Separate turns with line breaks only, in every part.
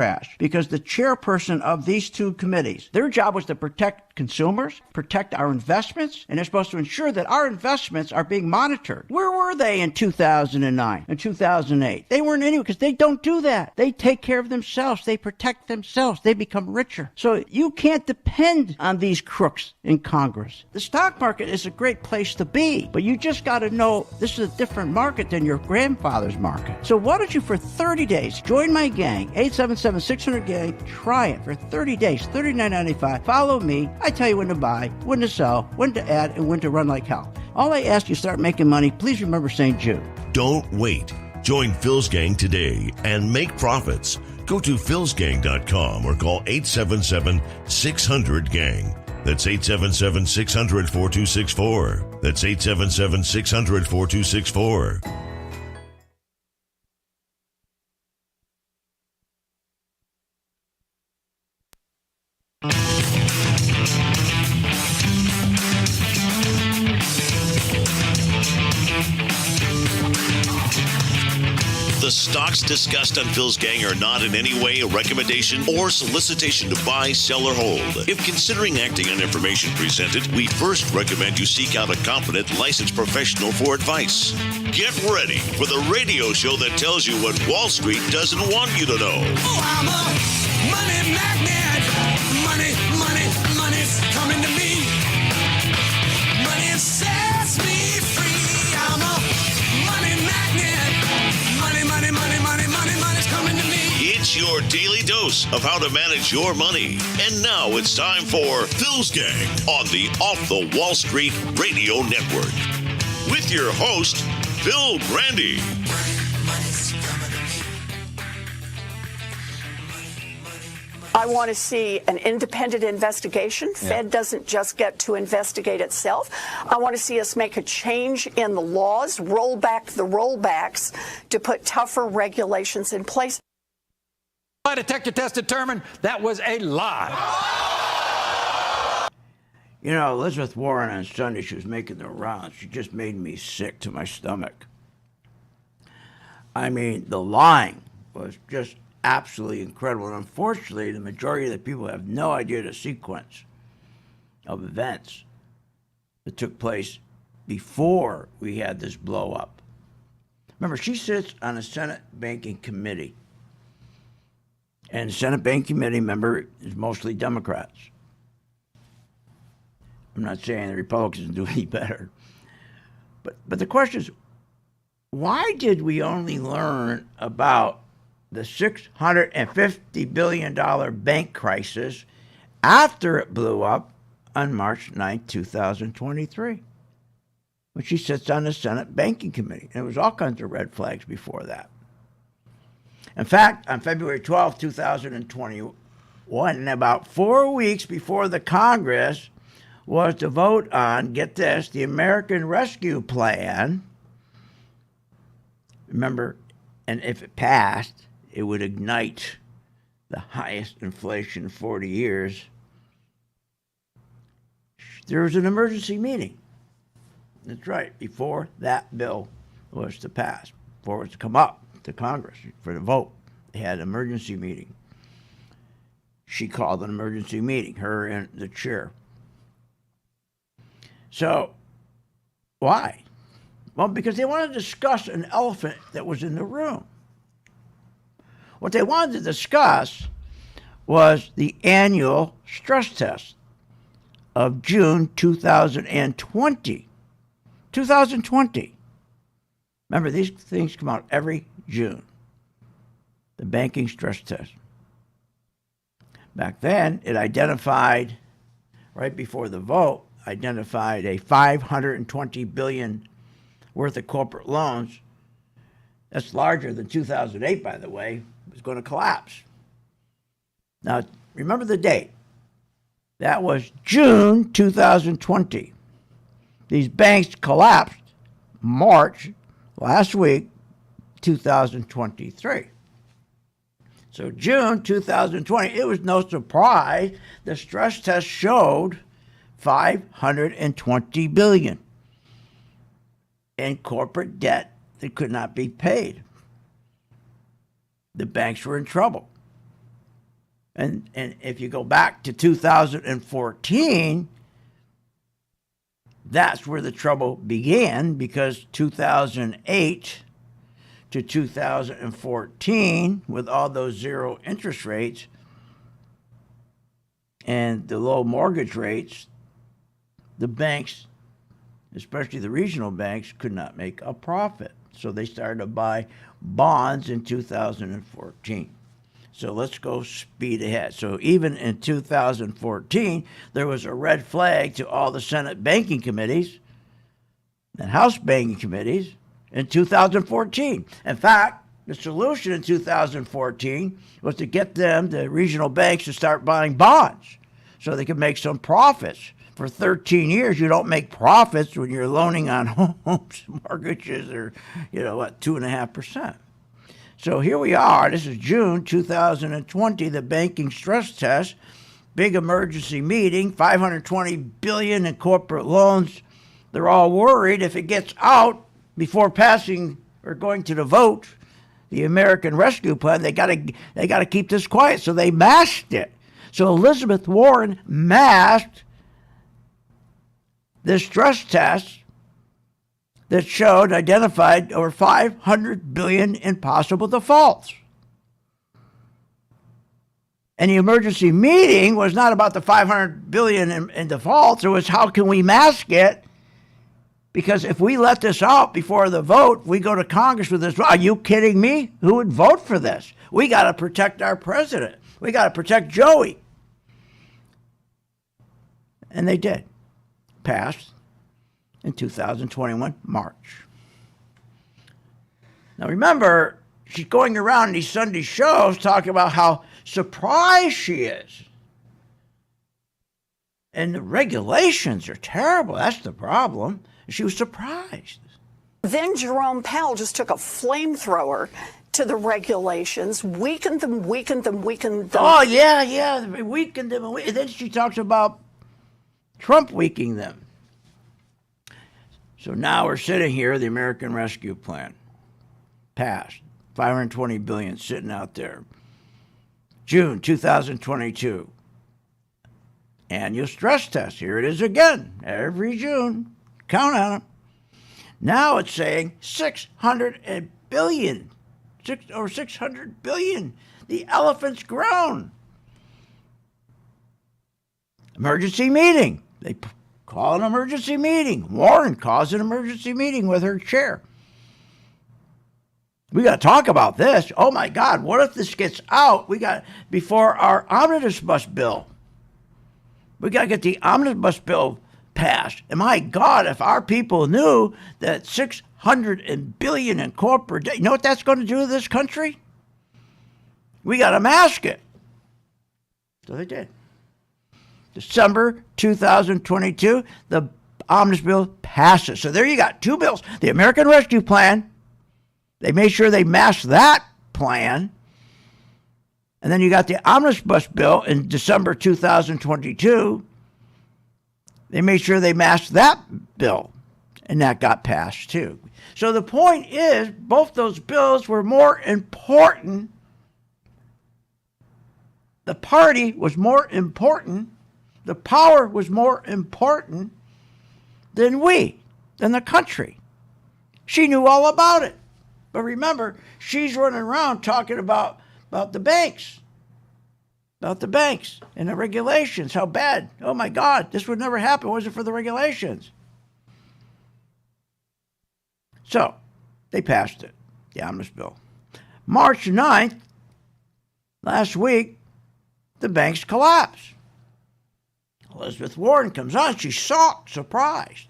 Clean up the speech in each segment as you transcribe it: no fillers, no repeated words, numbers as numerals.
trash, because the chairperson of these two committees, their job was to protect consumers, protect our investments, and they're supposed to ensure that our investments are being monitored. Where were they in 2009 and 2008? They weren't anywhere, because they don't do that. They take care of themselves. They protect themselves. They become richer. So you can't depend on these crooks in Congress. The stock market is a great place to be, but you just got to know this is a different market than your grandfather's market. So why don't you, for 30 days, join my gang, 877-600-GANG. Try it for 30 days, $39.95. Follow me. I tell you when to buy, when to sell, when to add, and when to run like hell. All I ask you, start making money. Please remember St. Jude.
Don't wait. Join Phil's Gang today and make profits. Go to philsgang.com or call 877-600-GANG. That's 877-600-4264. That's 877-600-4264.
The stocks discussed on Phil's Gang are not in any way a recommendation or solicitation to buy, sell, or hold. If considering acting on information presented, we first recommend you seek out a competent, licensed professional for advice. Get ready for the radio show that tells you what Wall Street doesn't want you to know.
Oh, I'm a money magnet. Money, money, money's coming to me. Money sets me free. I'm a money magnet. Money, money, money, money, money, money's coming to me.
It's your daily dose of how to manage your money. And now it's time for Phil's Gang on the Off the Wall Street Radio Network. With your host, Phil Grandy.
I want to see an independent investigation. Fed doesn't just get to investigate itself. I want to see us make a change in the laws, roll back the rollbacks to put tougher regulations in place.
Lie detector test determined that was a lie.
You know, Elizabeth Warren on Sunday, she was making the rounds. She just made me sick to my stomach. I mean, the lying was just absolutely incredible. And unfortunately, the majority of the people have no idea the sequence of events that took place before we had this blow up. Remember, she sits on a Senate Banking Committee. And the Senate Banking Committee member is mostly Democrats. I'm not saying the Republicans do any better. But the question is, why did we only learn about the $650 billion bank crisis after it blew up on March 9, 2023, when she sits on the Senate Banking Committee? And there was all kinds of red flags before that. In fact, on February 12, 2021, about 4 weeks before the Congress was to vote on, get this, the American Rescue Plan. Remember, and if it passed, it would ignite the highest inflation in 40 years. There was an emergency meeting. That's right, before that bill was to pass, before it was to come up to Congress for the vote. They had an emergency meeting. She called an emergency meeting, her and the chair. So, why? Well, because they wanted to discuss an elephant that was in the room. What they wanted to discuss was the annual stress test of June 2020. 2020. Remember, these things come out every June. The banking stress test. Back then, it identified, right before the vote, identified a $520 billion worth of corporate loans. That's larger than 2008, by the way. It was going to collapse. Now, remember the date. That was June 2020. These banks collapsed March, last week, 2023. So June 2020, it was no surprise the stress test showed $520 billion in corporate debt that could not be paid. The banks were in trouble. And if you go back to 2014, that's where the trouble began, because 2008 to 2014, with all those zero interest rates and the low mortgage rates, the banks, especially the regional banks, could not make a profit. So they started to buy bonds in 2014. So let's go speed ahead. So even in 2014, there was a red flag to all the Senate banking committees and House banking committees in 2014. In fact, the solution in 2014 was to get them, the regional banks, to start buying bonds so they could make some profits. For 13 years, you don't make profits when you're loaning on homes, mortgages, or, 2.5%. So here we are. This is June 2020, the banking stress test, big emergency meeting, $520 billion in corporate loans. They're all worried if it gets out before passing or going to the vote, the American Rescue Plan, they got to keep this quiet. So they masked it. So Elizabeth Warren masked this stress test that identified over $500 billion in possible defaults. And the emergency meeting was not about the $500 billion in defaults. It was, how can we mask it? Because if we let this out before the vote, we go to Congress with this. Are you kidding me? Who would vote for this? We got to protect our president. We got to protect Joey. And they did. Passed in 2021, March. Now remember, she's going around these Sunday shows talking about how surprised she is. And the regulations are terrible. That's the problem. She was surprised.
Then Jerome Powell just took a flamethrower to the regulations, weakened them.
Oh, yeah, weakened them. And then she talks about Trump weakening them. So now we're sitting here, the American Rescue Plan, passed, $520 billion sitting out there. June 2022, annual stress test. Here it is again, every June. Count on it. Now it's saying $600 billion. $600 billion. The elephant's grown. Emergency meeting. They call an emergency meeting. Warren calls an emergency meeting with her chair. We got to talk about this. Oh my God, what if this gets out? Before our omnibus bill. We got to get the omnibus bill passed. And my God, if our people knew that $600 billion in corporate debt, you know what that's going to do to this country? We got to mask it. So they did. December 2022, the omnibus bill passes. So there you got two bills. The American Rescue Plan, they made sure they masked that plan. And then you got the omnibus bill in December 2022. They made sure they masked that bill, and that got passed too. So the point is, both those bills were more important. The party was more important. The power was more important than the country. She knew all about it. But remember, she's running around talking about the banks. About the banks and the regulations. How bad. Oh my God, this would never happen. Was it for the regulations? So, they passed it, the omnibus bill. March 9th, last week, the banks collapsed. Elizabeth Warren comes on. She's shocked, surprised.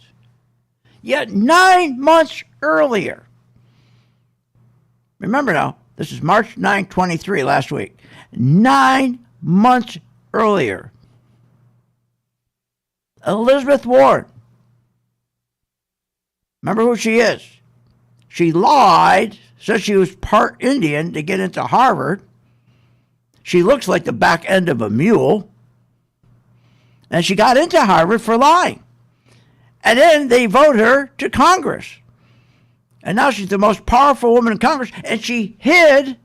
Yet 9 months earlier, remember now, this is March 9, 23, last week. 9 months earlier, Elizabeth Warren, remember who she is? She lied, said she was part Indian to get into Harvard. She looks like the back end of a mule. And she got into Harvard for lying. And then they vote her to Congress. And now she's the most powerful woman in Congress. And she hid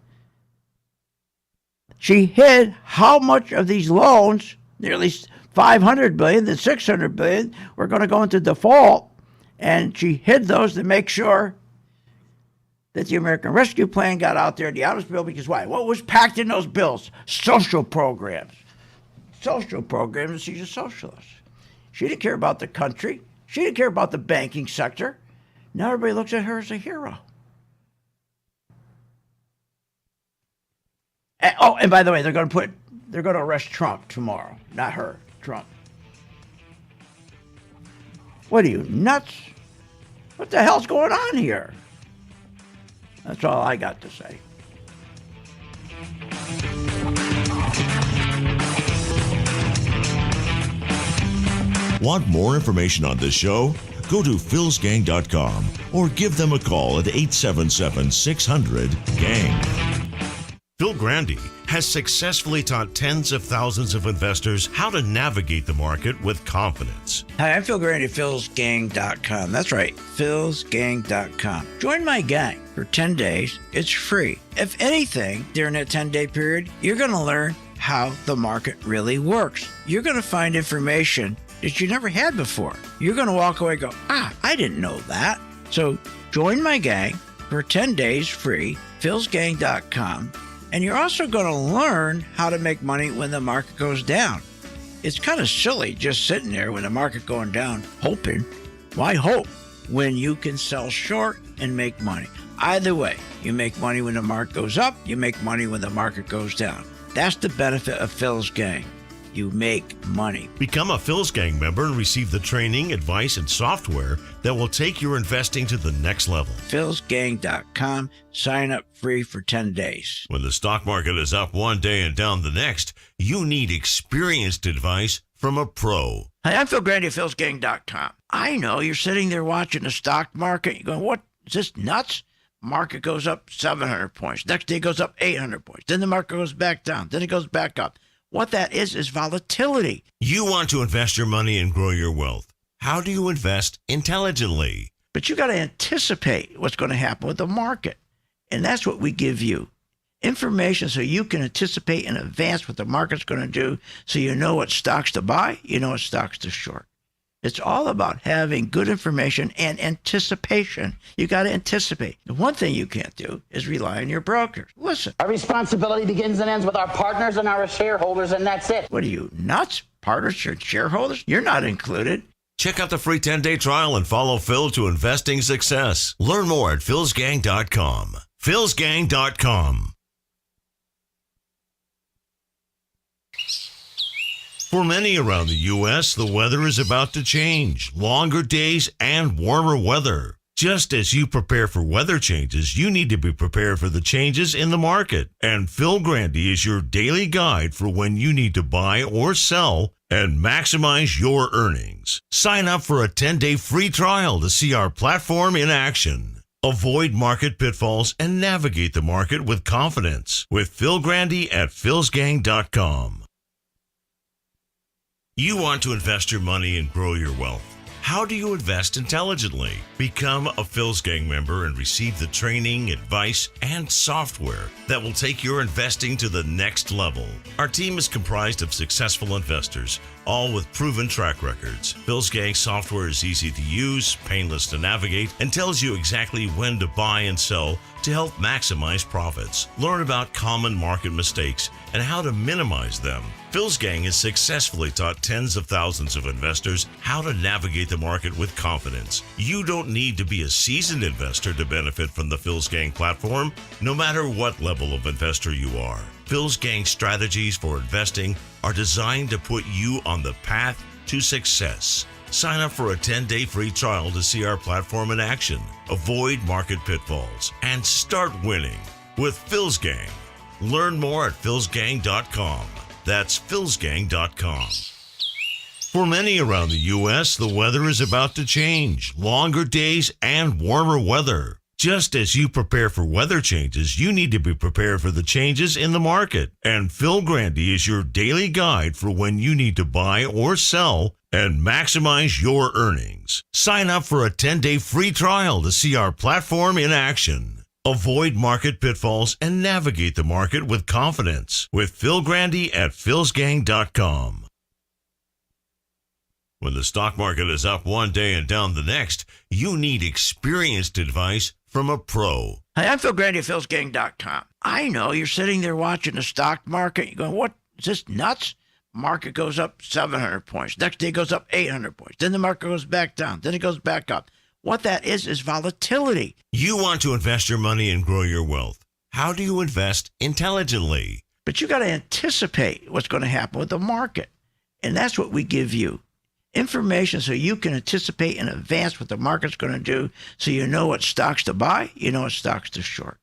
She hid how much of these loans, nearly $500 billion, then $600 billion, were going to go into default. And she hid those to make sure that the American Rescue Plan got out there, the Omnibus bill, because why? What was packed in those bills? Social programs. Social programs, and she's a socialist. She didn't care about the country. She didn't care about the banking sector. Now everybody looks at her as a hero. And by the way, they're going to arrest Trump tomorrow. Not her, Trump. What are you, nuts? What the hell's going on here? That's all I got to say.
Want more information on this show? Go to philsgang.com or give them a call at 877-600-GANG. Phil Grandy has successfully taught tens of thousands of investors how to navigate the market with confidence.
Hi, I'm Phil Grandy, philsgang.com. That's right, philsgang.com. Join my gang for 10 days. It's free. If anything, during that 10-day period, you're going to learn how the market really works. You're going to find information that you never had before. You're going to walk away and go, I didn't know that. So join my gang for 10 days free, philsgang.com. And you're also going to learn how to make money when the market goes down. It's kind of silly just sitting there when the market going down, hoping. Why hope when you can sell short and make money? Either way, you make money when the market goes up, you make money when the market goes down. That's the benefit of Phil's Gang. You make money.
Become a Phil's Gang member and receive the training, advice, and software that will take your investing to the next level.
philsgang.com. Sign up free for 10 days.
When the stock market is up one day and down the next, you need experienced advice from a pro.
Hi, I'm Phil Grandy of philsgang.com. I know you're sitting there watching the stock market. You're going, what? Is this nuts? Market goes up 700 points. Next day it goes up 800 points. Then the market goes back down. Then it goes back up. What that is volatility.
You want to invest your money and grow your wealth. How do you invest intelligently?
But you got to anticipate what's going to happen with the market. And that's what we give you. Information so you can anticipate in advance what the market's going to do, so you know what stocks to buy, you know what stocks to short. It's all about having good information and anticipation. You got to anticipate. The one thing you can't do is rely on your brokers. Listen.
Our responsibility begins and ends with our partners and our shareholders, and that's it.
What are you, nuts? Partners and shareholders? You're not included.
Check out the free 10-day trial and follow Phil to investing success. Learn more at philsgang.com. philsgang.com. For many around the U.S., the weather is about to change. Longer days and warmer weather. Just as you prepare for weather changes, you need to be prepared for the changes in the market. And Phil Grandy is your daily guide for when you need to buy or sell and maximize your earnings. Sign up for a 10-day free trial to see our platform in action. Avoid market pitfalls and navigate the market with confidence with Phil Grandy at philsgang.com. You want to invest your money and grow your wealth. How do you invest intelligently? Become a Phil's Gang member and receive the training, advice, and software that will take your investing to the next level. Our team is comprised of successful investors, all with proven track records. Phil's Gang software is easy to use, painless to navigate, and tells you exactly when to buy and sell to help maximize profits. Learn about common market mistakes and how to minimize them. Phil's Gang has successfully taught tens of thousands of investors how to navigate the market with confidence. You don't need to be a seasoned investor to benefit from the Phil's Gang platform, no matter what level of investor you are. Phil's Gang strategies for investing are designed to put you on the path to success. Sign up for a 10-day free trial to see our platform in action, avoid market pitfalls, and start winning with Phil's Gang. Learn more at philsgang.com. That's philsgang.com. For many around the U.S., the weather is about to change. Longer days and warmer weather. Just as you prepare for weather changes, you need to be prepared for the changes in the market. And Phil Grandy is your daily guide for when you need to buy or sell and maximize your earnings. Sign up for a 10-day free trial to see our platform in action. Avoid market pitfalls and navigate the market with confidence with Phil Grandy at philsgang.com. When the stock market is up one day and down the next, you need experienced advice from a pro.
Hi, I'm Phil Grandy at philsgang.com. I know you're sitting there watching the stock market. You're going, what? Is this nuts? Market goes up 700 points. Next day goes up 800 points. Then the market goes back down. Then it goes back up. What that is volatility.
You want to invest your money and grow your wealth. How do you invest intelligently?
But you got to anticipate what's going to happen with the market. And that's what we give you. Information so you can anticipate in advance what the market's going to do, so you know what stocks to buy, you know what stocks to short.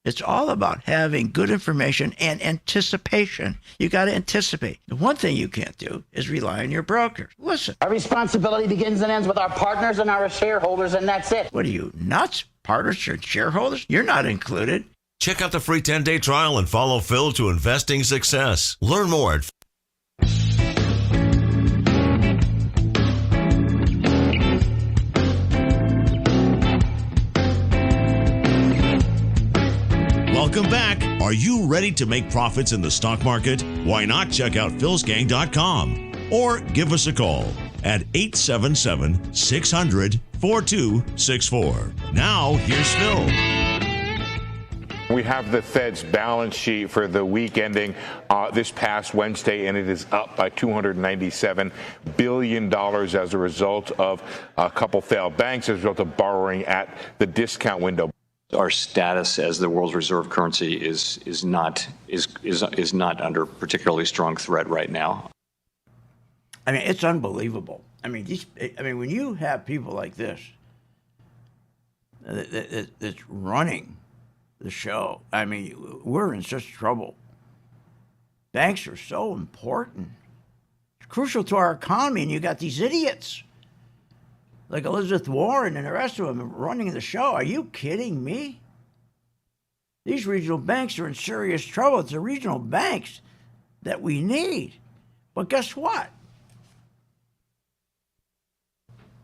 It's all about having good information and anticipation. You got to anticipate. The one thing you can't do is rely on your brokers. Listen.
Our responsibility begins and ends with our partners and our shareholders, and that's it.
What are you, nuts? Partners or shareholders? You're not included.
Check out the free 10-day trial and follow Phil to investing success. Learn more at Welcome back. Are you ready to make profits in the stock market? Why not check out philsgang.com or give us a call at 877-600-4264. Now, here's Phil.
We have the Fed's balance sheet for the week ending this past Wednesday, and it is up by $297 billion as a result of a couple failed banks, as a result of borrowing at the discount window.
Our status as the world's reserve currency is not under particularly strong threat right now.
I mean, it's unbelievable. I mean, when you have people like this that's running the show, I mean, we're in such trouble. Banks are so important. It's crucial to our economy, and you got these idiots like Elizabeth Warren and the rest of them running the show. Are you kidding me? These regional banks are in serious trouble. It's the regional banks that we need. But guess what?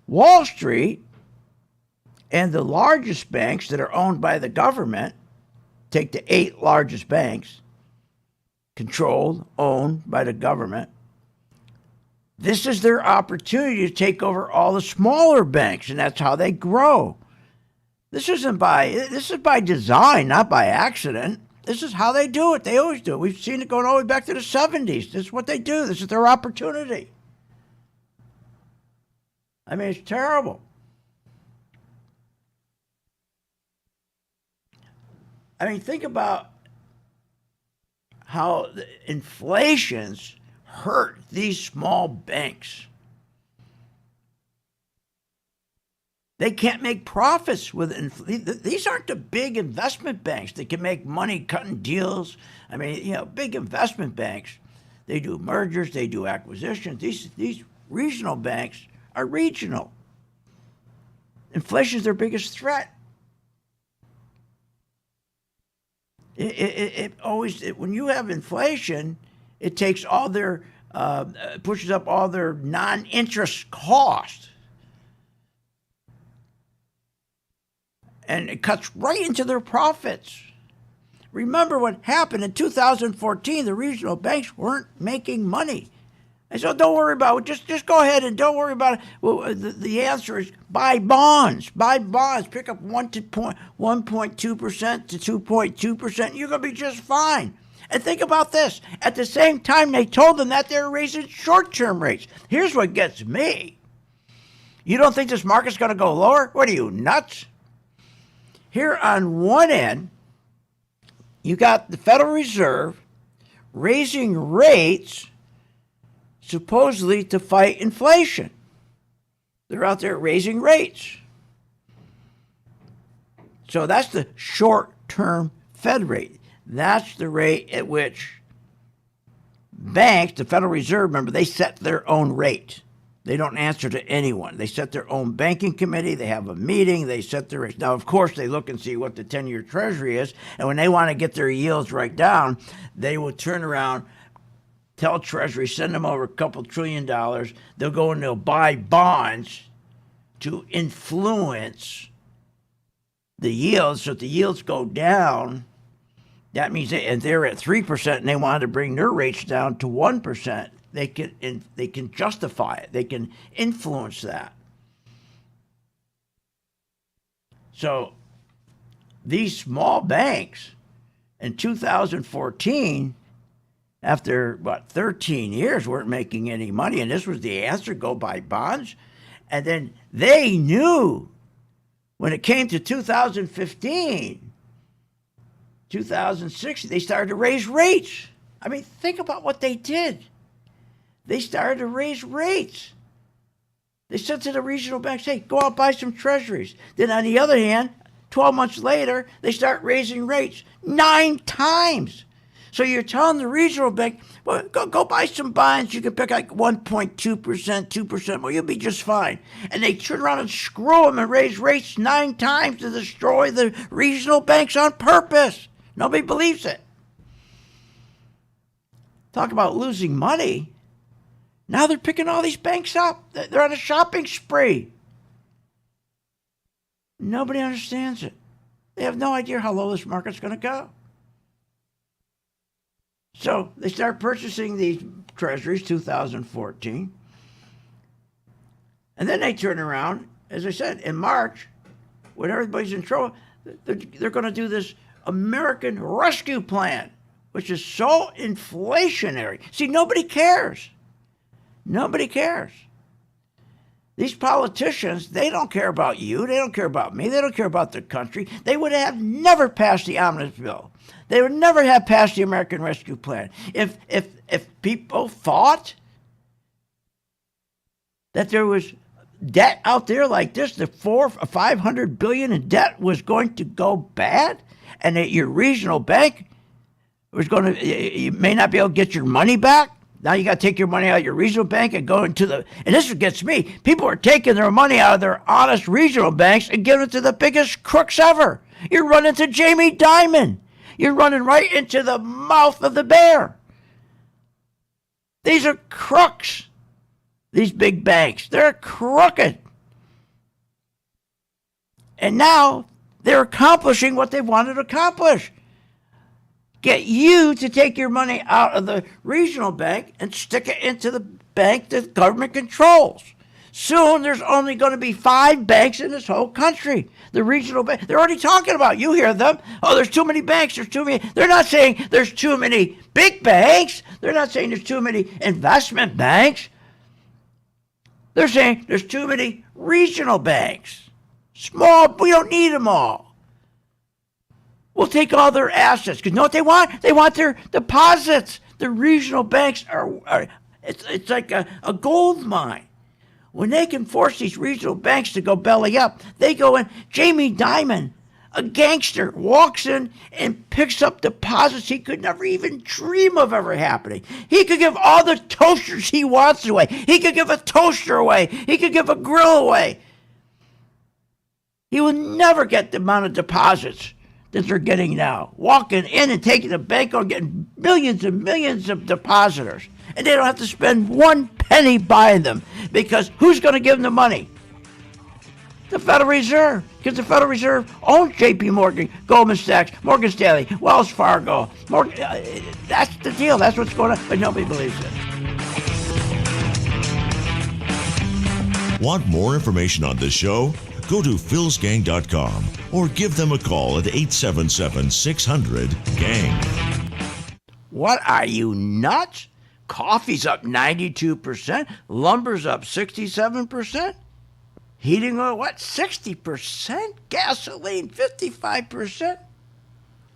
Wall Street and the largest banks that are owned by the government, take the 8 largest banks, controlled, owned by the government, this is their opportunity to take over all the smaller banks, and that's how they grow. This is by design, not by accident. This is how they do it. They always do it. We've seen it going all the way back to the 70s. This is what they do. This is their opportunity. I mean, it's terrible. I mean, think about how the inflation's hurt these small banks. They can't make profits with these aren't the big investment banks that can make money cutting deals. I mean, big investment banks, they do mergers, they do acquisitions. These regional banks are regional. Inflation is their biggest threat. When you have inflation, it takes all their, pushes up all their non-interest costs. And it cuts right into their profits. Remember what happened in 2014, the regional banks weren't making money. And so don't worry about it. Just go ahead and don't worry about it. Well, the answer is buy bonds. Buy bonds. Pick up 1.2% to 2.2%. You're going to be just fine. And think about this. At the same time, they told them that they're raising short-term rates. Here's what gets me. You don't think this market's going to go lower? What are you, nuts? Here on one end, you got the Federal Reserve raising rates supposedly to fight inflation. They're out there raising rates. So that's the short-term Fed rate. That's the rate at which banks, the Federal Reserve, remember, they set their own rate. They don't answer to anyone. They set their own banking committee. They have a meeting. They set their rates. Now, of course, they look and see what the 10-year Treasury is. And when they want to get their yields right down, they will turn around, tell Treasury, send them over a couple $1 trillion. They'll go and they'll buy bonds to influence the yields. So if the yields go down, that means and they're at 3% and they wanted to bring their rates down to 1%. They can justify it. They can influence that. So these small banks in 2014, after 13 years, weren't making any money, and this was the answer: go buy bonds. And then they knew when it came to 2015, 2016, they started to raise rates. I mean, think about what they did. They started to raise rates. They said to the regional banks, hey, go out, buy some treasuries. Then on the other hand, 12 months later, they start raising rates 9 times. So you're telling the regional bank, well, go buy some bonds. You can pick like 1.2%, 2%. Well, you'll be just fine. And they turn around and screw them and raise rates 9 times to destroy the regional banks on purpose. Nobody believes it. Talk about losing money. Now they're picking all these banks up. They're on a shopping spree. Nobody understands it. They have no idea how low this market's going to go. So they start purchasing these treasuries, 2014. And then they turn around, as I said, in March, when everybody's in trouble, they're going to do this American Rescue Plan, which is so inflationary. See, nobody cares. Nobody cares. These politicians, they don't care about you. They don't care about me. They don't care about the country. They would have never passed the omnibus bill. They would never have passed the American Rescue Plan. If people thought that there was debt out there like this, the $500 billion in debt was going to go bad, and that your regional bank was going to, you may not be able to get your money back. Now you got to take your money out of your regional bank and go into the, and this gets me, people are taking their money out of their honest regional banks and giving it to the biggest crooks ever. You're running to Jamie Dimon. You're running right into the mouth of the bear. These are crooks, these big banks. They're crooked. And now they're accomplishing what they wanted to accomplish. Get you to take your money out of the regional bank and stick it into the bank that government controls. Soon there's only going to be 5 banks in this whole country. The regional bank, they're already talking about, you hear them, oh, there's too many banks, there's too many. They're not saying there's too many big banks. They're not saying there's too many investment banks. They're saying there's too many regional banks. Small, we don't need them all. We'll take all their assets. Because you know what they want? They want their deposits. The regional banks are it's like a gold mine. When they can force these regional banks to go belly up, they go in. Jamie Dimon, a gangster, walks in and picks up deposits he could never even dream of ever happening. He could give all the toasters he wants away. He could give a toaster away. He could give a grill away. He will never get the amount of deposits that they're getting now. Walking in and taking the bank on getting millions and millions of depositors. And they don't have to spend 1 penny buying them. Because who's going to give them the money? The Federal Reserve. Because the Federal Reserve owns J.P. Morgan, Goldman Sachs, Morgan Stanley, Wells Fargo. That's the deal. That's what's going on. But nobody believes it.
Want more information on this show? Go to philsgang.com or give them a call at 877-600-GANG.
What, are you nuts? Coffee's up 92%. Lumber's up 67%. Heating oil, what, 60%? Gasoline, 55%.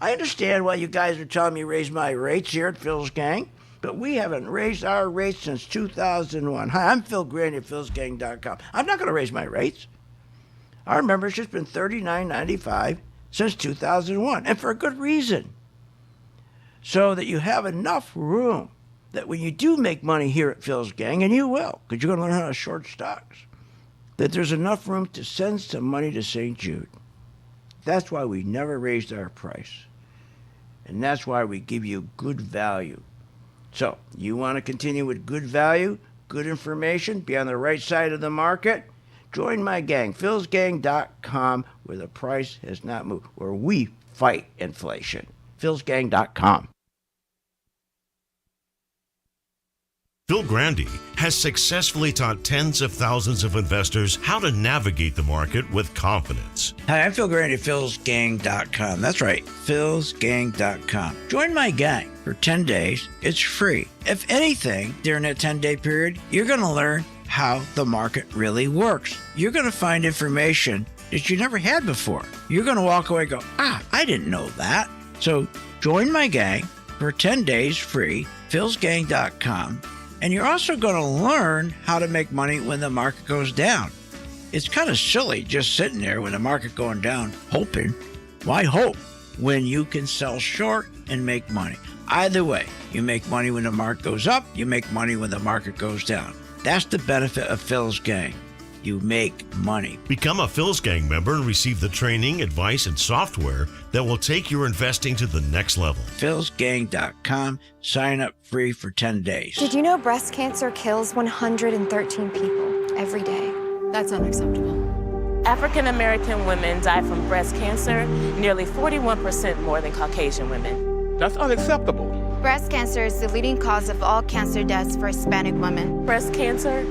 I understand why you guys are telling me to raise my rates here at Phil's Gang, but we haven't raised our rates since 2001. Hi, I'm Phil Grandy at philsgang.com. I'm not going to raise my rates. Our membership's been $39.95 since 2001, and for a good reason. So that you have enough room that when you do make money here at Phil's Gang, and you will, because you're going to learn how to short stocks, that there's enough room to send some money to St. Jude. That's why we never raised our price. And that's why we give you good value. So, you want to continue with good value, good information, be on the right side of the market, Join my gang, philsgang.com, where the price has not moved, where we fight inflation. philsgang.com.
Phil Grandy has successfully taught tens of thousands of investors how to navigate the market with confidence.
Hi, I'm Phil Grandy, philsgang.com. That's right, philsgang.com. Join my gang for 10 days. It's free. If anything, during that 10-day period, you're going to learn how the market really works. You're going to find information that you never had before. You're going to walk away and go, I didn't know that. So join my gang for 10 days free, philsgang.com. And you're also going to learn how to make money when the market goes down. It's kind of silly just sitting there when the market going down, hoping. Why hope when you can sell short and make money? Either way, you make money when the market goes up, you make money when the market goes down. That's the benefit of Phil's Gang. You make money.
Become a Phil's Gang member and receive the training, advice, and software that will take your investing to the next level.
philsgang.com. Sign up free for 10 days.
Did you know breast cancer kills 113 people every day? That's unacceptable.
African American women die from breast cancer nearly 41% more than Caucasian women.
That's unacceptable.
Breast cancer is the leading cause of all cancer deaths for Hispanic women.
Breast cancer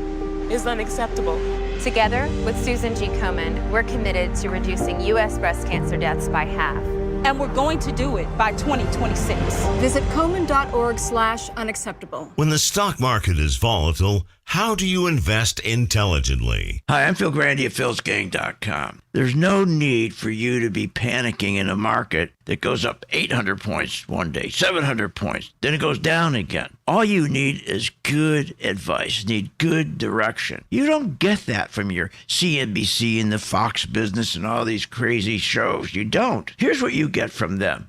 is unacceptable.
Together with Susan G. Komen, we're committed to reducing U.S. breast cancer deaths by half.
And we're going to do it by 2026.
Visit Komen.org/unacceptable.
When the stock market is volatile, how do you invest intelligently?
Hi, I'm Phil Grandy at philsgang.com. There's no need for you to be panicking in a market that goes up 800 points one day, 700 points, then it goes down again. All you need is good advice, need good direction. You don't get that from your CNBC and the Fox Business and all these crazy shows. You don't. Here's what you get from them.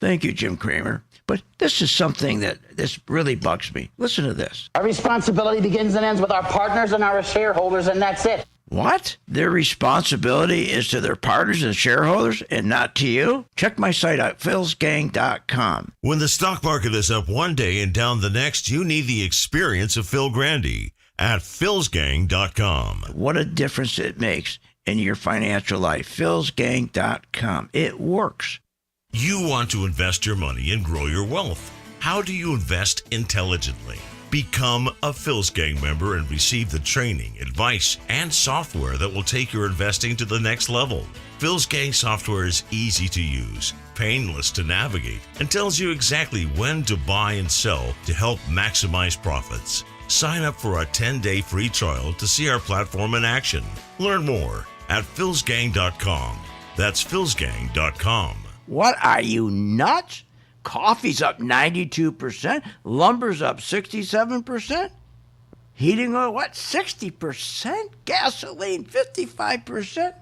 Thank you, Jim Cramer. But this is something that this really bugs me. Listen to this.
Our responsibility begins and ends with our partners and our shareholders, and that's it.
What? Their responsibility is to their partners and shareholders and not to you? Check my site out, philsgang.com.
When the stock market is up one day and down the next, you need the experience of Phil Grandy at philsgang.com.
What a difference it makes in your financial life. philsgang.com. It works.
You want to invest your money and grow your wealth. How do you invest intelligently? Become a Phil's Gang member and receive the training, advice, and software that will take your investing to the next level. Phil's Gang software is easy to use, painless to navigate, and tells you exactly when to buy and sell to help maximize profits. Sign up for a 10-day free trial to see our platform in action. Learn more at philsgang.com. That's philsgang.com.
What, are you nuts? Coffee's up 92%, lumber's up 67%, heating oil, 60%, gasoline 55%.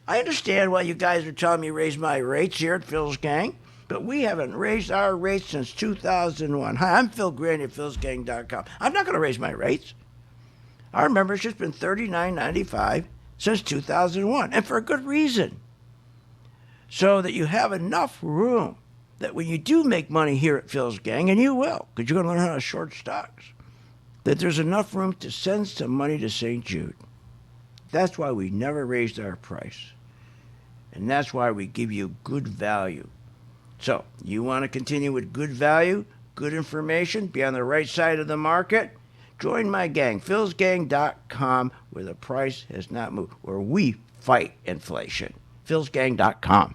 I understand why you guys are telling me to raise my rates here at Phil's Gang, but we haven't raised our rates since 2001. Hi, I'm Phil Grandy at philsgang.com. I'm not going to raise my rates. Our membership's been $39.95 since 2001, and for a good reason. So that you have enough room that when you do make money here at Phil's Gang, and you will, because you're going to learn how to short stocks, that there's enough room to send some money to St. Jude. That's why we never raised our price. And that's why we give you good value. So, you want to continue with good value, good information, be on the right side of the market? Join my gang, philsgang.com, where the price has not moved, where we fight inflation. philsgang.com.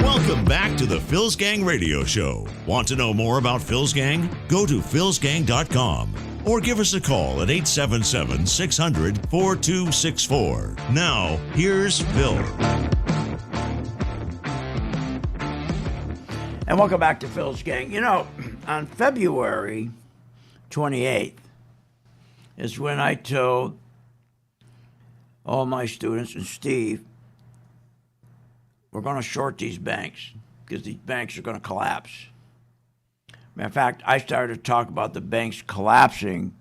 Welcome back to the Phil's Gang Radio Show. Want to know more about Phil's Gang? Go to philsgang.com or give us a call at 877-600-4264. Now, here's Phil.
And welcome back to Phil's Gang. You know, on February 28th is when I told all my students and Steve, we're going to short these banks because these banks are going to collapse. Matter of fact, I started to talk about the banks collapsing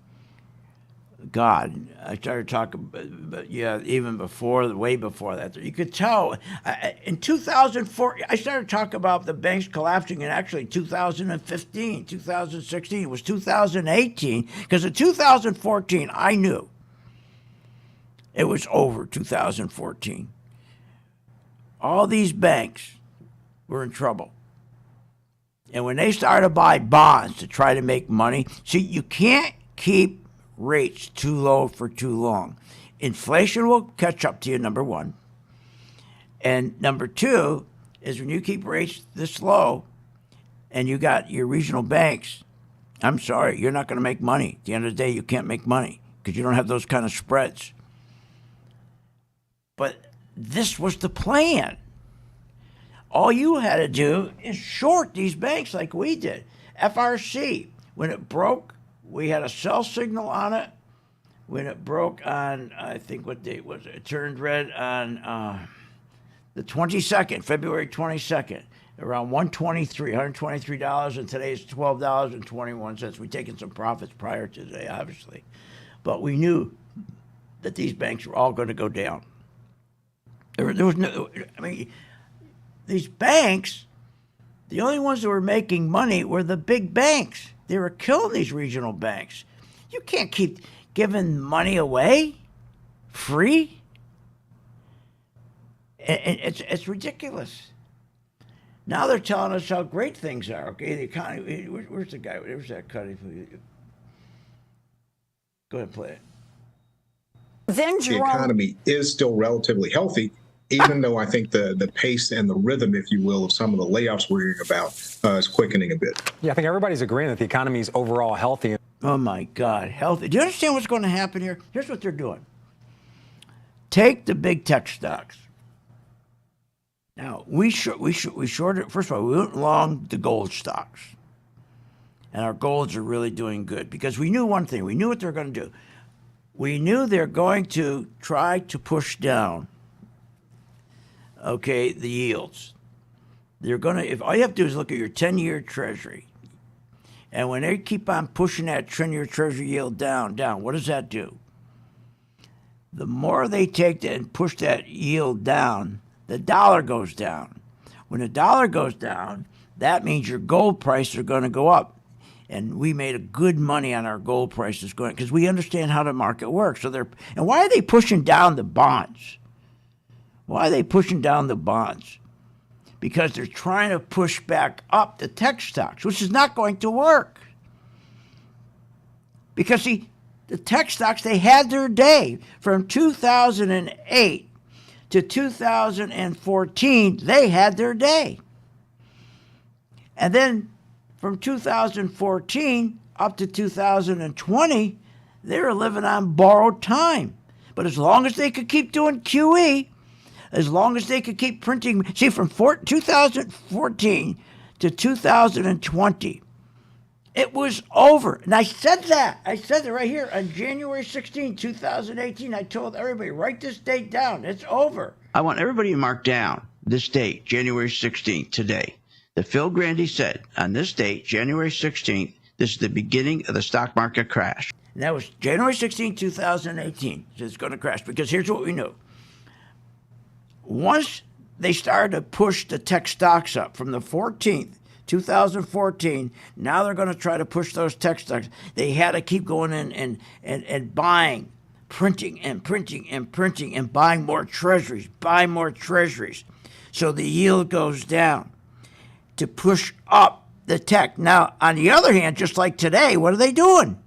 God, I started talking, but yeah, even before, way before that, you could tell. In 2004, I started talking about the banks collapsing in actually 2015, 2016. It was 2018, because in 2014, I knew it was over. 2014. All these banks were in trouble. And when they started to buy bonds to try to make money, see, you can't keep rates too low for too long. Inflation will catch up to you, number one. And number two is when you keep rates this low and you got your regional banks, I'm sorry, you're not going to make money. At the end of the day, you can't make money because you don't have those kind of spreads. But this was the plan. All you had to do is short these banks like we did. FRC, when it broke, we had a sell signal on it. When it broke on, I think what date was it? It turned red on the 22nd, February 22nd, around $123, and today is $12.21. We've taken some profits prior to today, obviously. But we knew that these banks were all going to go down. There was no, I mean, these banks, the only ones that were making money were the big banks. They were killing these regional banks. You can't keep giving money away free. And it's ridiculous. Now they're telling us how great things are. Okay, the economy. Where's the guy? Where's that cutting? Go ahead and play it.
Then
the economy is still relatively healthy, even though I think the pace and the rhythm, if you will, of some of the layoffs we're hearing about is quickening a bit.
Yeah, I think everybody's agreeing that the economy is overall healthy.
Oh, my God, healthy. Do you understand what's going to happen here? Here's what they're doing. Take the big tech stocks. Now, we shorted, first of all, we went long the gold stocks. And our golds are really doing good because we knew one thing. We knew what they were going to do. We knew they're going to try to push down, okay, the yields. They're going to, if all you have to do is look at your 10-year treasury. And when they keep on pushing that 10-year treasury yield down, what does that do? The more they take that and push that yield down, the dollar goes down. When the dollar goes down, that means your gold prices are going to go up. And we made a good money on our gold prices going because we understand how the market works. So and why are they pushing down the bonds? Why are they pushing down the bonds? Because they're trying to push back up the tech stocks, which is not going to work. Because see, the tech stocks, they had their day from 2008 to 2014. They had their day, and then from 2014 up to 2020, they were living on borrowed time. But as long as they could keep doing QE, as long as they could keep printing, see, from 2014 to 2020, it was over. And I said that. I said it right here on January 16, 2018. I told everybody, write this date down. It's over. I want everybody to mark down this date, January 16th, today. That Phil Grandy said, on this date, January 16th, this is the beginning of the stock market crash. And that was January 16, 2018. So it's going to crash because here's what we knew. Once they started to push the tech stocks up from the 14th, 2014, now they're going to try to push those tech stocks. They had to keep going in and buying, printing and printing and printing and buying more treasuries, buy more treasuries. So the yield goes down to push up the tech. Now, on the other hand, just like today, what are they doing?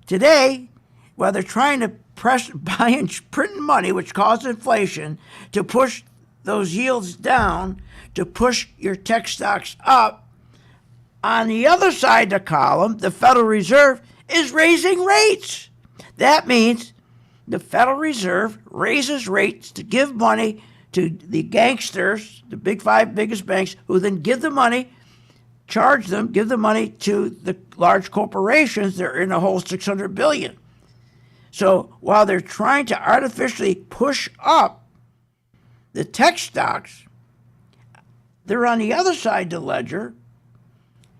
Today, well, they're trying to buy and print money, which causes inflation, to push those yields down, to push your tech stocks up. On the other side of the column, the Federal Reserve is raising rates. That means the Federal Reserve raises rates to give money to the gangsters, the big five biggest banks, who then give the money, charge them, give the money to the large corporations. They're in a whole $600 billion. So while they're trying to artificially push up the tech stocks, they're on the other side of the ledger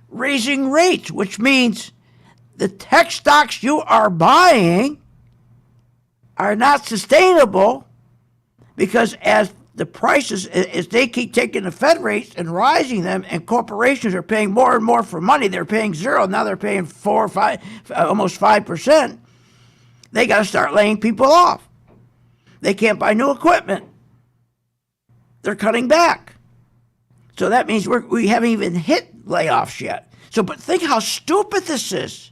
raising rates, which means the tech stocks you are buying are not sustainable because as the prices, as they keep taking the Fed rates and rising them, and corporations are paying more and more for money, they're paying zero, now they're paying 4 or 5, almost 5%, they got to start laying people off. They can't buy new equipment. They're cutting back. So that means we haven't even hit layoffs yet. So, but think how stupid this is.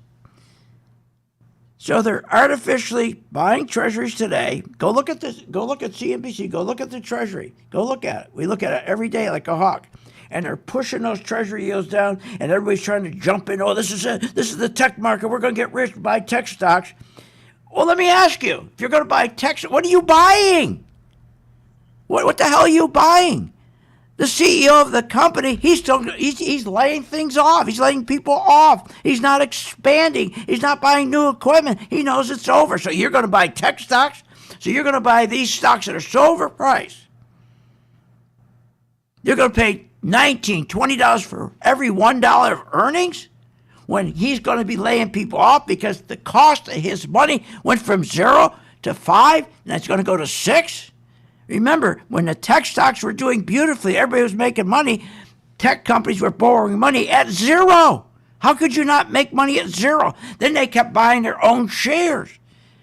So they're artificially buying treasuries today. Go look at this. Go look at CNBC. Go look at the treasury. Go look at it. We look at it every day like a hawk. And they're pushing those treasury yields down, and everybody's trying to jump in. Oh, this is the tech market. We're going to get rich, buy tech stocks. Well, let me ask you, if you're going to buy tech, what are you buying? What the hell are you buying? The CEO of the company, he's laying things off. He's laying people off. He's not expanding. He's not buying new equipment. He knows it's over. So you're going to buy tech stocks? So you're going to buy these stocks that are so overpriced. You're going to pay $19, $20 for every $1 of earnings when he's going to be laying people off because the cost of his money went from 0 to 5, and that's going to go to 6? Remember, when the tech stocks were doing beautifully, everybody was making money, tech companies were borrowing money at 0. How could you not make money at 0? Then they kept buying their own shares.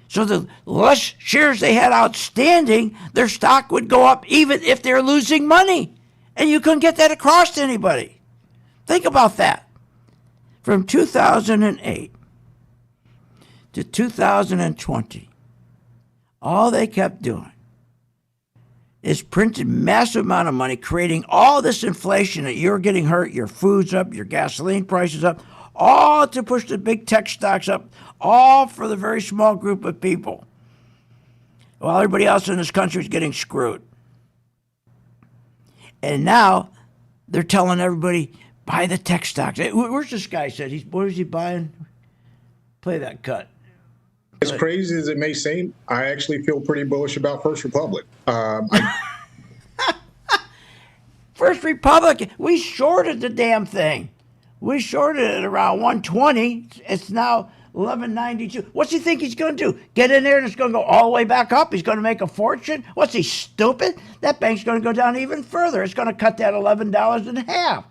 So the less shares they had outstanding, their stock would go up even if they're losing money. And you couldn't get that across to anybody. Think about that. From 2008 to 2020, all they kept doing is printing massive amount of money, creating all this inflation that you're getting hurt, your food's up, your gasoline prices up, all to push the big tech stocks up, all for the very small group of people, while everybody else in this country is getting screwed. And now they're telling everybody, buy the tech stocks. Where's this guy said? What is he buying? Play that cut.
As crazy as it may seem, I actually feel pretty bullish about First Republic.
First Republic, we shorted the damn thing. We shorted it around 120. It's now 1192. What's he think he's going to do? Get in there and it's going to go all the way back up? He's going to make a fortune? What's he, stupid? That bank's going to go down even further. It's going to cut that $11 in half.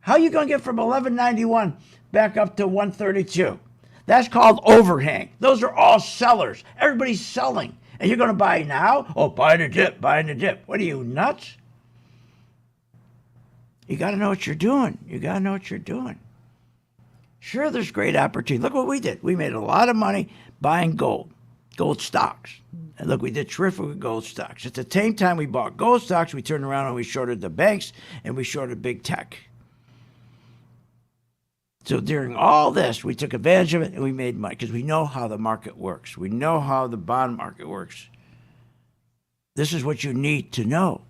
How are you going to get from 1191 back up to 132? That's called overhang. Those are all sellers. Everybody's selling. And you're going to buy now? Oh, buy the dip, buy the dip. What are you, nuts? You got to know what you're doing. You got to know what you're doing. Sure, there's great opportunity. Look what we did. We made a lot of money buying gold stocks. And look, we did terrific with gold stocks. At the same time we bought gold stocks, we turned around and we shorted the banks and we shorted big tech. So during all this, we took advantage of it and we made money because we know how the market works. We know how the bond market works. This is what you need to know.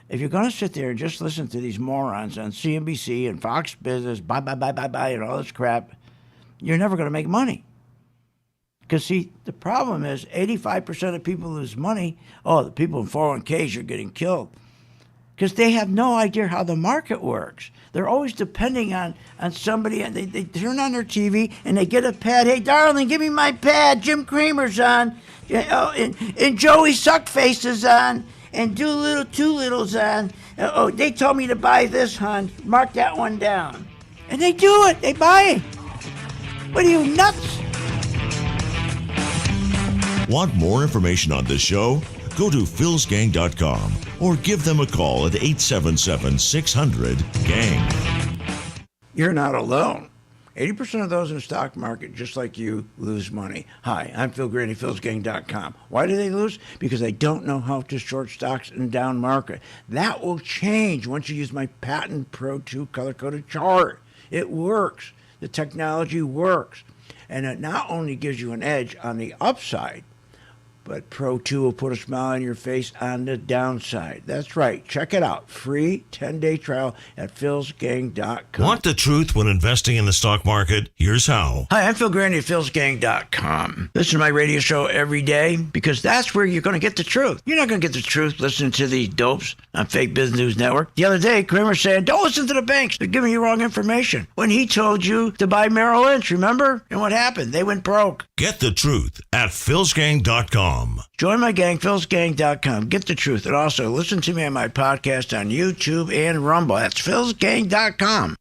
If you're going to sit there and just listen to these morons on CNBC and Fox Business, buy, and all this crap, you're never going to make money. Because, see, the problem is 85% of people lose money. Oh, the people in 401ks are getting killed. Because they have no idea how the market works. They're always depending on somebody, and they turn on their TV and they get a pad. Hey, darling, give me my pad. Jim Cramer's on, and Joey Suckface is on, and Doolittle's on. Oh, they told me to buy this, hon. Mark that one down. And they do it. They buy it. What are you, nuts?
Want more information on this show? Go to philsgang.com or give them a call at 877-600-GANG.
You're not alone. 80% of those in the stock market, just like you, lose money. Hi, I'm Phil Graney, philsgang.com. Why do they lose? Because they don't know how to short stocks in a down market. That will change once you use my patent Pro 2 color-coded chart. It works. The technology works. And it not only gives you an edge on the upside, but Pro 2 will put a smile on your face on the downside. That's right. Check it out. Free 10-day trial at philsgang.com.
Want the truth when investing in the stock market? Here's how.
Hi, I'm Phil Graney at philsgang.com. Listen to my radio show every day because that's where you're going to get the truth. You're not going to get the truth listening to these dopes on Fake Business News Network. The other day, Kramer said, don't listen to the banks. They're giving you wrong information. When he told you to buy Merrill Lynch, remember? And what happened? They went broke.
Get the truth at philsgang.com. philsgang.com.
Join my gang, philsgang.com. Get the truth. And also listen to me on my podcast on YouTube and Rumble. That's philsgang.com.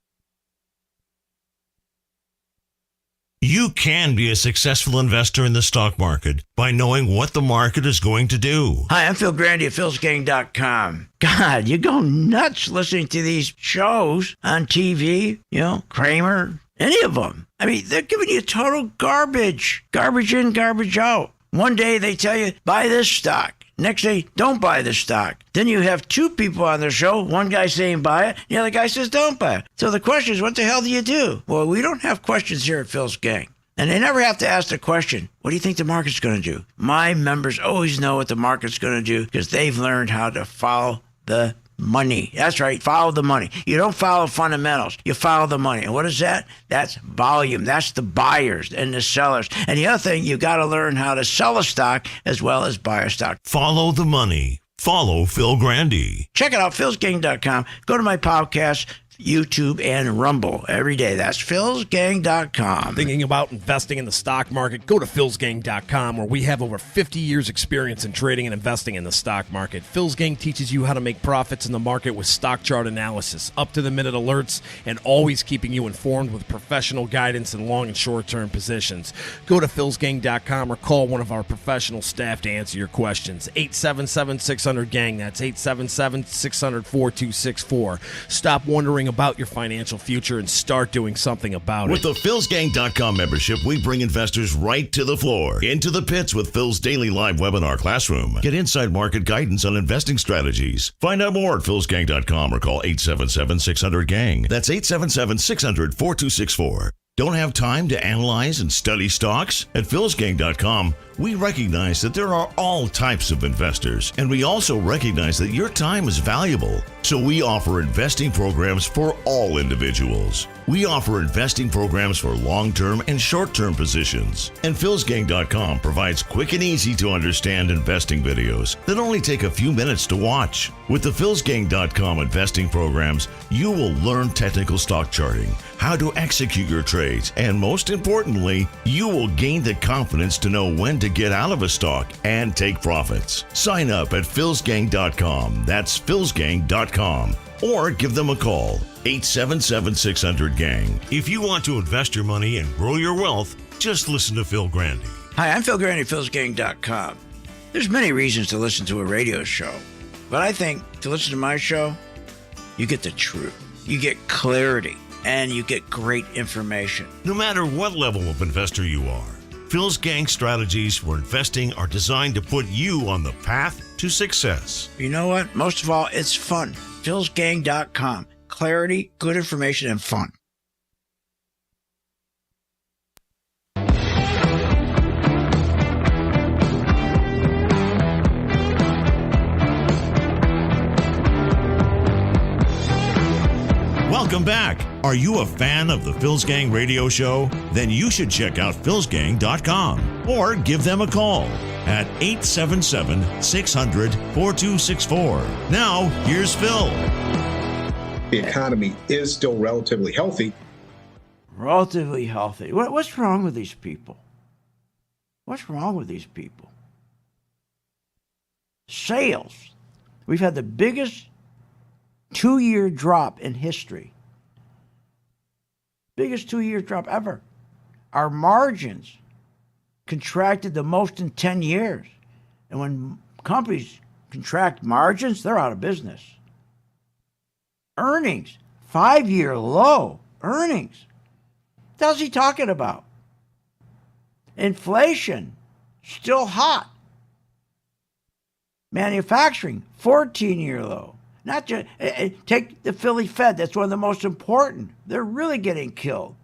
You can be a successful investor in the stock market by knowing what the market is going to do.
Hi, I'm Phil Grandy at philsgang.com. God, you go nuts listening to these shows on TV, Kramer, any of them. I mean, they're giving you total garbage. Garbage in, garbage out. One day they tell you, buy this stock. Next day, don't buy the stock. Then you have two people on the show. One guy saying buy it, the other guy says don't buy it. So the question is, what the hell do you do? Well, we don't have questions here at Phil's Gang. And they never have to ask the question, what do you think the market's going to do? My members always know what the market's going to do because they've learned how to follow the money. That's right, follow the money. You don't follow fundamentals. You follow the money. And what is that? That's volume. That's the buyers and the sellers. And the other thing, you got to learn how to sell a stock as well as buy a stock.
Follow the money. Follow Phil Grandy.
Check it out, philsgang.com. Go to my podcast, YouTube, and Rumble every day. That's philsgang.com.
Thinking about investing in the stock market? Go to philsgang.com, where we have over 50 years experience in trading and investing in the stock market. Phil's Gang teaches you how to make profits in the market with stock chart analysis, up-to-the-minute alerts, and always keeping you informed with professional guidance in long and short-term positions. Go to philsgang.com or call one of our professional staff to answer your questions. 877-600-GANG. That's 877-600-4264. Stop wondering about your financial future and start doing something about
With
it.
the philsgang.com membership, we bring investors right to the floor, into the pits with Phil's daily live webinar classroom. Get inside market guidance on investing strategies. Find out more at philsgang.com or call 877-600-GANG. That's 877-600-4264. Don't have time to analyze and study stocks? At philsgang.com, we recognize that there are all types of investors, and we also recognize that your time is valuable. So we offer investing programs for all individuals. We offer investing programs for long-term and short-term positions. And philsgang.com provides quick and easy to understand investing videos that only take a few minutes to watch. With the philsgang.com investing programs, you will learn technical stock charting, how to execute your trades, and most importantly, you will gain the confidence to know when to get out of a stock and take profits. Sign up at philsgang.com. That's philsgang.com. Or give them a call, 877-600-GANG.
If you want to invest your money and grow your wealth, just listen to Phil Grandy.
Hi, I'm Phil Grandy at philsgang.com. There's many reasons to listen to a radio show, but I think to listen to my show, you get the truth, you get clarity, and you get great information.
No matter what level of investor you are, Phil's Gang strategies for investing are designed to put you on the path to success.
You know what? Most of all, it's fun. philsgang.com. Clarity, good information, and fun.
Welcome back. Are you a fan of the Phil's Gang radio show? Then you should check out philsgang.com or give them a call at 877-600-4264. Now, here's Phil.
The economy is still relatively healthy.
Relatively healthy. What's wrong with these people? What's wrong with these people? Sales. We've had the biggest 2-year drop in history. Biggest 2-year drop ever. Our margins contracted the most in 10 years. And when companies contract margins, they're out of business. Earnings, 5-year low earnings. What the hell's he talking about? Inflation, still hot. Manufacturing, 14-year low. Not just take the Philly Fed. That's one of the most important. They're really getting killed.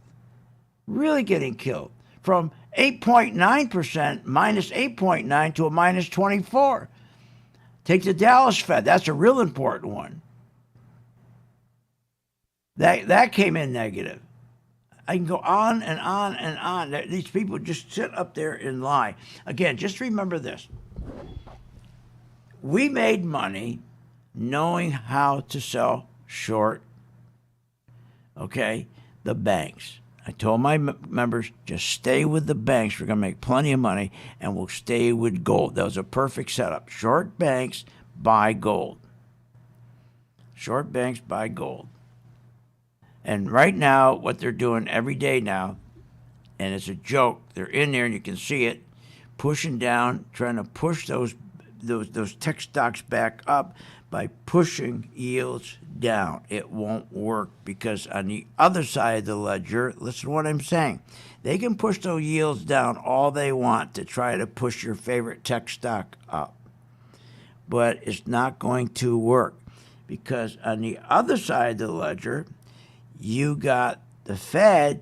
Really getting killed. From 8.9%, minus 8.9 to a minus 24. Take the Dallas Fed. That's a real important one. That came in negative. I can go on and on and on. These people just sit up there and lie. Again, just remember this. We made money knowing how to sell short, okay, the banks. I told my members, just stay with the banks. We're going to make plenty of money, and we'll stay with gold. That was a perfect setup. Short banks, buy gold. Short banks, buy gold. And right now, what they're doing every day now, and it's a joke, they're in there and you can see it, pushing down, trying to push those tech stocks back up by pushing yields down. It won't work because on the other side of the ledger, listen to what I'm saying, they can push those yields down all they want to try to push your favorite tech stock up. But it's not going to work because on the other side of the ledger, you got the Fed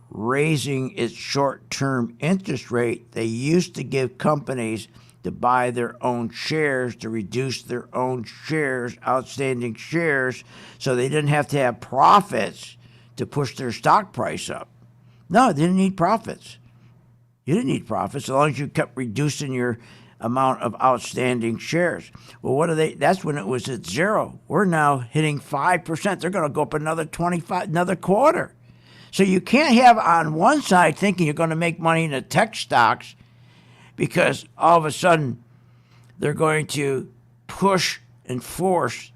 raising its short-term interest rate. They used to give companies to buy their own shares, to reduce their own shares, outstanding shares, so they didn't have to have profits to push their stock price up. No, they didn't need profits. You didn't need profits as long as you kept reducing your amount of outstanding shares. Well, what are they? That's when it was at zero. We're now hitting 5%. They're going to go up another 25, another quarter. So you can't have on one side thinking you're going to make money in the tech stocks because all of a sudden they're going to push and force,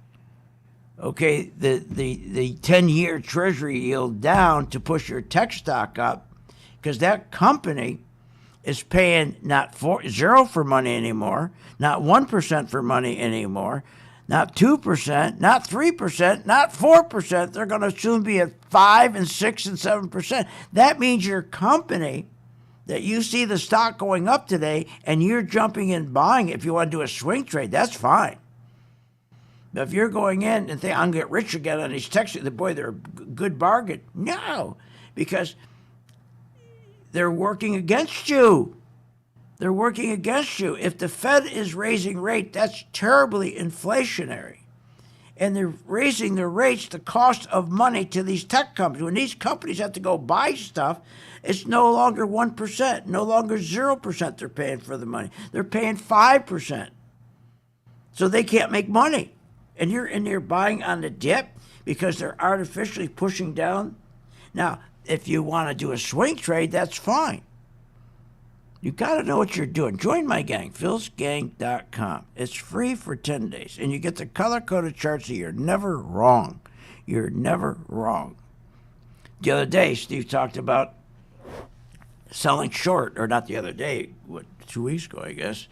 okay, the 10-year Treasury yield down to push your tech stock up because that company is paying not zero for money anymore, not 1% for money anymore, not 2%, not 3%, not 4%. They're going to soon be at 5 and 6 and 7%. That means your company that you see the stock going up today and you're jumping in buying it. If you want to do a swing trade, that's fine. But if you're going in and think, I'm going to get rich again on these techs, boy, they're a good bargain. No, because they're working against you. They're working against you. If the Fed is raising rate, that's terribly inflationary. And they're raising their rates, the cost of money to these tech companies. When these companies have to go buy stuff, it's no longer 1%, no longer 0% they're paying for the money. They're paying 5%. So they can't make money. And you're in there buying on the dip because they're artificially pushing down. Now, if you want to do a swing trade, that's fine. You got to know what you're doing. Join my gang, philsgang.com. It's free for 10 days, and you get the color-coded charts so you're never wrong. You're never wrong. The other day, Steve talked about selling short, or not the other day, 2 weeks ago, I guess.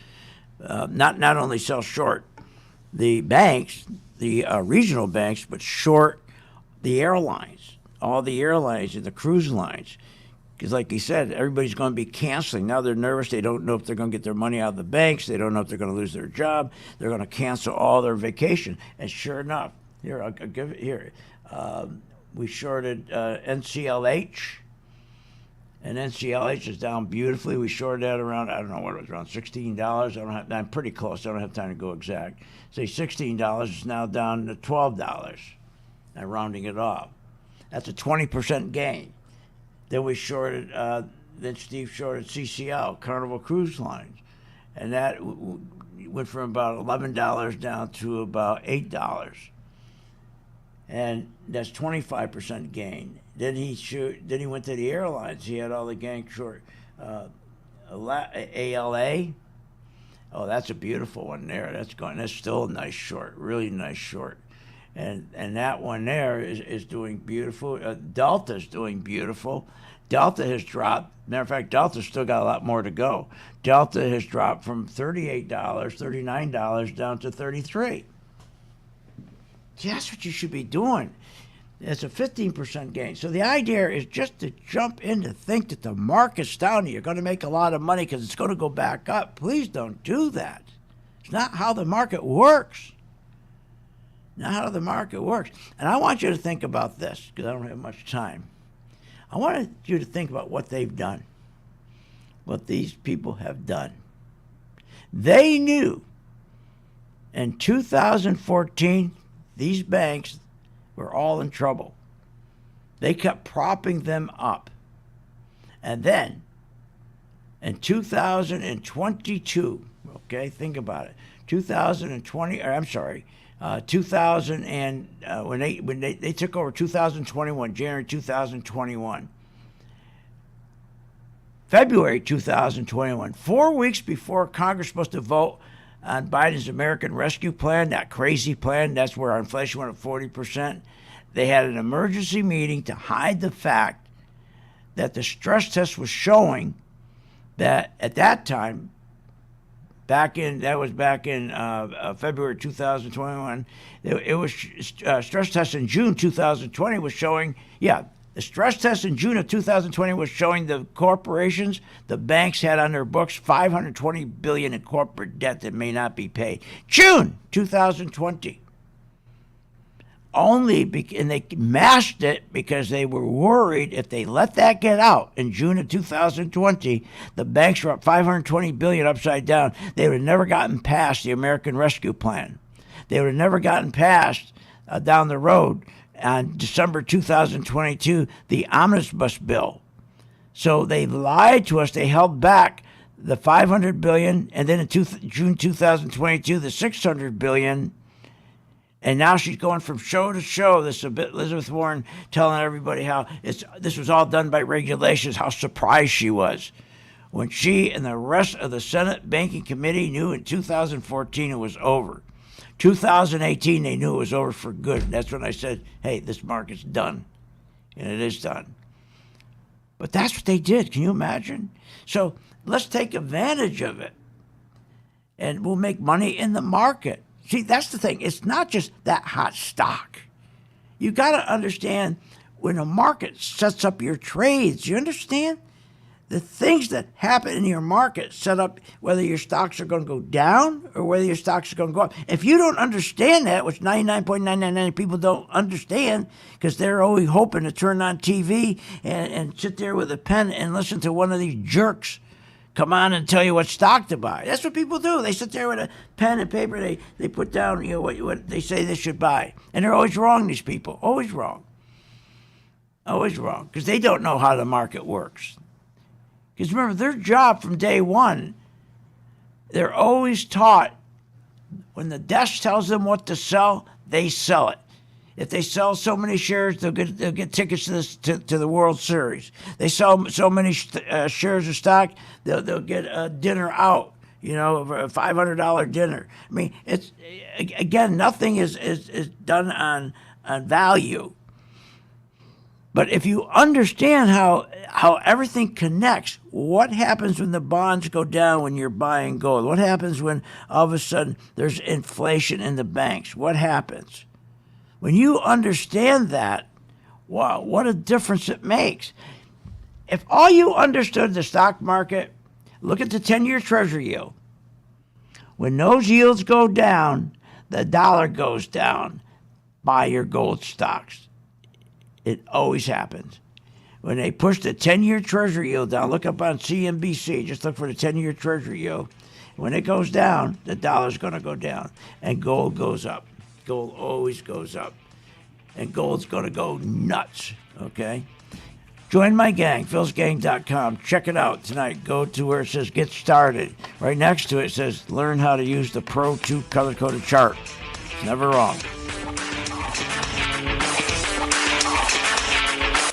Not only sell short the banks, the regional banks, but short the airlines, all the airlines and the cruise lines. Because like he said, everybody's going to be canceling. Now they're nervous. They don't know if they're going to get their money out of the banks. They don't know if they're going to lose their job. They're going to cancel all their vacation. And sure enough, here, I'll give it here. We shorted NCLH. And NCLH is down beautifully. We shorted that around, I don't know what it was, around $16. I'm pretty close. I don't have time to go exact. Say $16 is now down to $12. I'm rounding it off. That's a 20% gain. Then we shorted, then Steve shorted CCL, Carnival Cruise Lines. And that went from about $11 down to about $8. And that's 25% gain. Then he went to the airlines. He had all the gang short. ALA. Oh, that's a beautiful one there. That's still a nice short, really nice short. And that one there is doing beautiful. Delta's doing beautiful. Delta has dropped. Matter of fact, Delta's still got a lot more to go. Delta has dropped from $38, $39 down to $33. See, that's what you should be doing. It's a 15% gain. So the idea is just to jump in to think that the market's down and you're going to make a lot of money because it's going to go back up. Please don't do that. It's not how the market works. Not how the market works. And I want you to think about this because I don't have much time. I want you to think about what they've done, what these people have done. They knew in 2014 these banks were all in trouble. They kept propping them up. And then in 2022, okay, think about it. 2020, or I'm sorry, 2000 and when they took over 2021, January 2021, February 2021, 4 weeks before Congress was supposed to vote on Biden's American Rescue Plan, that crazy plan, that's where our inflation went up 40%. They had an emergency meeting to hide the fact that the stress test was showing that at that time, back in February 2021, it was stress test in June 2020 was showing, the stress test in June of 2020 was showing the corporations, the banks had on their books $520 billion in corporate debt that may not be paid. June 2020. And they masked it because they were worried if they let that get out in June of 2020, the banks were up $520 billion upside down. They would have never gotten past the American Rescue Plan. They would have never gotten past down the road on December 2022, the omnibus bill. So they lied to us. They held back the $500 billion, and then in June 2022, the $600 billion. And now she's going from show to show. This Elizabeth Warren telling everybody how this was all done by regulations, how surprised she was when she and the rest of the Senate Banking Committee knew in 2014 it was over. 2018, they knew it was over for good. That's when I said, hey, this market's done. And it is done. But that's what they did. Can you imagine? So let's take advantage of it. And we'll make money in the market. See, that's the thing. It's not just that hot stock. You got to understand when a market sets up your trades, you understand? The things that happen in your market set up whether your stocks are going to go down or whether your stocks are going to go up. If you don't understand that, which 99.999 people don't understand because they're always hoping to turn on TV and sit there with a pen and listen to one of these jerks come on and tell you what stock to buy. That's what people do. They sit there with a pen and paper. They put down what they say they should buy. And they're always wrong, these people. Always wrong. Always wrong. Because they don't know how the market works. Because remember, their job from day one, they're always taught when the desk tells them what to sell, they sell it. If they sell so many shares, they'll get tickets to the World Series. They sell so many shares of stock, they'll get a dinner out, a $500 dinner. I mean, it's again, nothing is done on value. But if you understand how everything connects, what happens when the bonds go down when you're buying gold? What happens when all of a sudden there's inflation in the banks? What happens? When you understand that, wow, what a difference it makes. If all you understood the stock market, look at the 10-year Treasury yield. When those yields go down, the dollar goes down. Buy your gold stocks. It always happens. When they push the 10-year Treasury yield down, look up on CNBC, just look for the 10-year Treasury yield. When it goes down, the dollar's going to go down, and gold goes up. Gold always goes up. And gold's going to go nuts, okay? Join my gang, philsgang.com. Check it out tonight. Go to where it says Get Started. Right next to it says Learn how to use the Pro 2 color-coded chart. It's never wrong.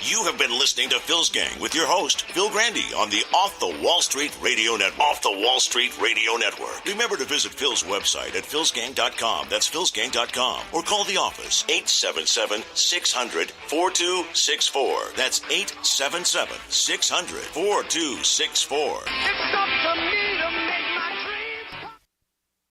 You have been listening to Phil's Gang with your host, Phil Grandy, on the Off the Wall Street Radio Network. Off the Wall Street Radio Network. Remember to visit Phil's website at philsgang.com. That's philsgang.com. Or call the office, 877-600-4264. That's 877-600-4264.